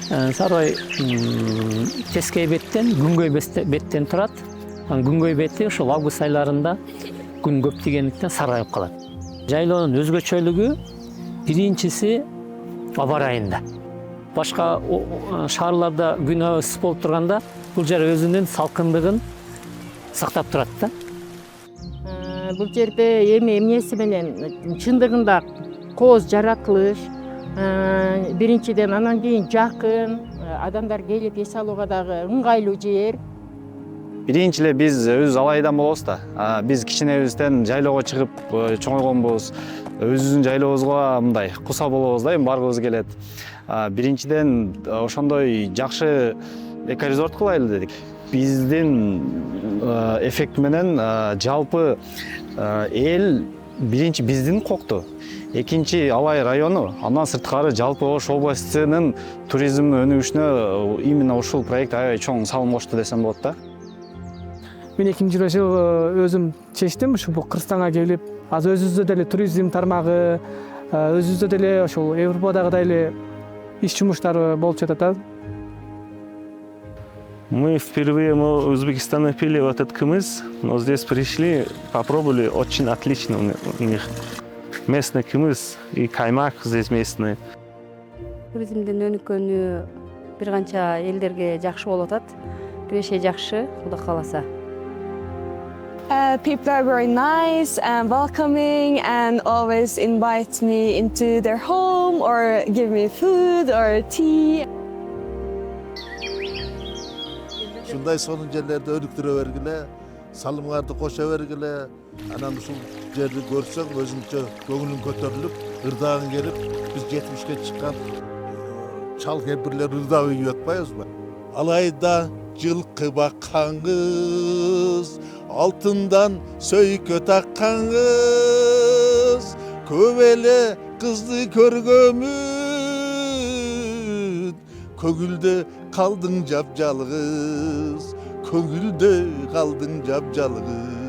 Сарай тескей беттен, күнгөй беттен турат. Күнгөй бети ошол август айларында күн көп дегендиктен саргайып калат. Жайлоонун өзгөчөлүгү биринчиси аба ырайында. Башка шаарларда күн ысык болуп турганда бул жер өзүнүн салкындыгын сактап турат да. Бул жерде эми эмнеси менен чындыгында кооз жаратылыш, биринчиден анан кийин жакын, адамдар келип эс алууга дагы ыңгайлуу жер. Биринчи эле биз өзүбүз алайдан болобуз да. Биз кичинебизден жайлоого чыгып чоңойгонбуз. Өзүбүздүн жайлообузга мындай куса болобуз да, эми баргыбыз келет. Биринчиден ошондой жакшы экорезорт кылайлы дедик. Биздин эффект менен жалпы эл биринчи биздин кокту, экинчи Алай району, андан сырткары жалпы Ош областынын туризм өнүгүшүнө именно ушул проект аябай чоң салым кошту десем болот да. Мен 2-жыл өзүм чечтим ушул Кыргызстанга келип, азыр өзүбүздө деле туризм тармагы, өзүбүздө деле ошол Европадагыдай эле иш жумуштары болуп жатат да. Мы впервые в Узбекистане пили вот этот кымыз, но здесь пришли, попробовали, очень отлично у них. Местный кымыз и каймак здесь местный. Туризмдин өнүккөнү бир канча элдерге жакшы болуп атат. Киреше жакшы, Кудай кааласа. People are very nice and welcoming and always invite me into their home or give me food or tea. Ушундай сонун жерлерди өнүктүрө бергиле, салымыңарды кошо бергиле. Анан ушул жерди көрсөң өзүңчө көңүлүң көтөрүлүп, ырдагың келип, биз 70ке чыккан чал кемпирлер ырдап үйүп атпайбызбы? Алайда жылкы баккаңыз, алтындан сөйкө таккаңыз, көп эле кызды көргөмүн, көңүлдө калдың жапжалгыз, көңүлдө калдың жапжалгыз.